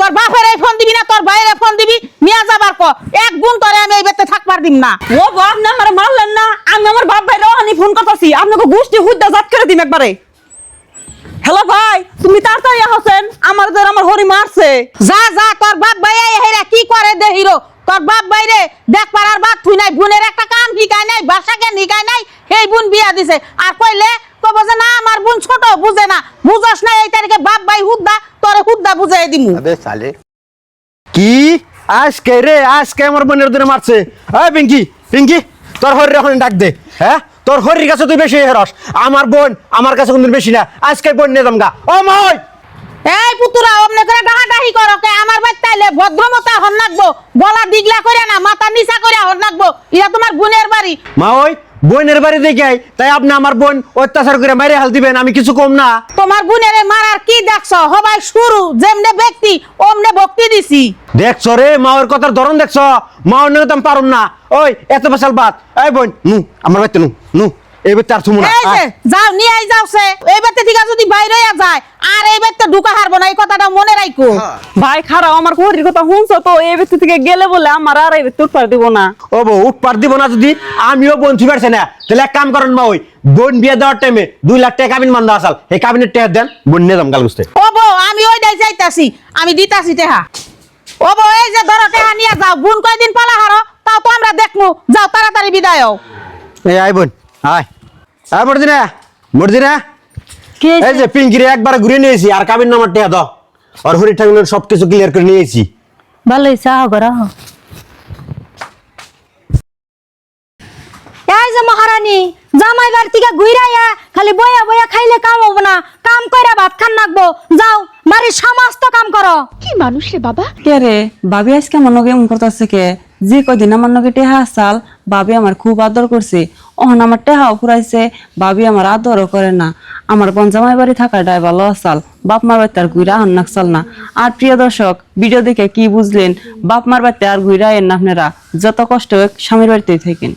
তোর বাপের এই ফোন দিবি না তোর ভাইয়ের ফোন দিবি নিয়ে যাবার ক এক গুণ তোরে আমি এই বেতে থাকবার দিম না। ও বাপ না আমারে মারলেন না, আমি আমার বাপ ভাই রহানি ফোন করতেছি, আপনাকে গোষ্ঠী হুদ্দা জাত করে দিম একবারে। হ্যালো ভাই, তুমি তাড়াতাড়ি আসেন, আমার হরি মারছে। যা যা তোর বাপ ভাই হেরা কি করে দে হিরো, তোর বাপ ভাই রে দেখ পারার বাপ তুই নাই, বোনের একটা কাম শিখায় নাই, বাসাকে নিকায় নাই, এই বোন বিয়া দিছে। আর কইলে কব যে না আমার বোন ছোট বুঝে না, বুঝস না এই তারিখে বাপ ভাই হুদ্দা তোরে হুদ্দা বুঝাই দিমু। আবে সালে কি আজকে রে আজকে আমার বোনের ধরে মারছে। এই পিঙ্কি পিঙ্কি তোর হরির এখন ডাক দে। হ্যাঁ তোর হরির কাছে তুই বেশি হেরস, আমার বোন আমার কাছে কোনদিন বেশি না। আজকে বোন নিয়ে যাম গা। ও মাই এই পুতুরা অমনে করে ডাহাডাহি করো কে আমার বাচ্চাইলে ভদ্রমতা হন নাকবো, গলা দিগলা করে না মাথা নিচা করে হন নাকবো, ইয়া তোমার বোনের বাড়ি। মা ওই বোনের বাড়ি দেখে আই, তাই আপনি আমার বোন অত্যাচার করে মাইরে হাল দিবেন, আমি কিছু কম না। তোমার বোনের মারার কি দেখছ, হবাই শুরু যেমনে ব্যক্তি অমনে ভক্তি দিছি। দেখছো রে মাওর কথার ধরন দেখছো, মাওর নিয়ে তো আমি পারুম না। ওই এত বেসাল বাত। এই বোন নু আমার বাড়িতে নু নু এই বাড়িতে আর থুমু না। এই যে যাও নিয়ে আই যাওছে, এই বাড়িতে ঠিক আছে যদি বাইরে হইয়া যায় আর এই বাড়িতে ঢুকা হারবো না, এই কথাটা মনে রাখো। ভাই খারাপ, আমার হরির কথা শুনছো তো, এই ব্যক্তি থেকে গেলে বলে আমার আর এই ব্যক্তি উৎপার দিব না। ও বউ উপহার দিব না যদি, আমিও বোন থুই পারছে না, তাহলে এক কাম করেন মা, ওই বোন বিয়ে দেওয়ার টাইমে 2 লাখ টাকা কাবিন মান্দা আসাল, এই কাবিনের টাকা দেন, বোন নিয়ে যাম গাল বুঝতে। ও বউ আমি ওইটাই যাইতাছি, আমি দিতাছি টেহা। ও বউ এই যে ধরো টেহা নিয়ে যাও, বোন কয়দিন পালা হারো তাও তো আমরা দেখমু, যাও তাড়াতাড়ি বিদায় হও। এই আই বোন আয় আয় মর্জিনা মর্জিনা, এই যে পিঙ্কিরে একবার ঘুরে নিয়েছি, আর কাবিন নামার টাকা দাও, আর হরি ঠাকুরের সবকিছু ক্লিয়ার করে নিয়েছি। ভালোই চাও গরা। এই যে মহারানী জামাই বাড়ি থেকে ঘুরাইয়া খালি বইয়া বইয়া খাইলে কাম হবো না, কাম কইরা ভাত খান নাকবো, যাও বাড়ির সমস্ত কাম করো। কি মানুষ রে বাবা। কে রে ভাবি আজকে আমার নগে এমন করতেছে কে? যে কদিন আমার নগে টেহা আসাল ভাবি আমার খুব আদর করছে, অহন আমার টেহাও ফুরাইছে, ভাবি আমার আদরও করে না। আমার বোন জামাই বাড়ি থাকাটাই ভালো আসাল, বাপ মার বাড়িতে আর ঘুরা আন নাকসাল না। আর প্রিয় দর্শক ভিডিও দেখে কি বুঝলেন? বাপ মার বাড়িতে আর ঘুরা এন না আপনারা, যত কষ্ট হোক স্বামীর বাড়িতেই থাকেন।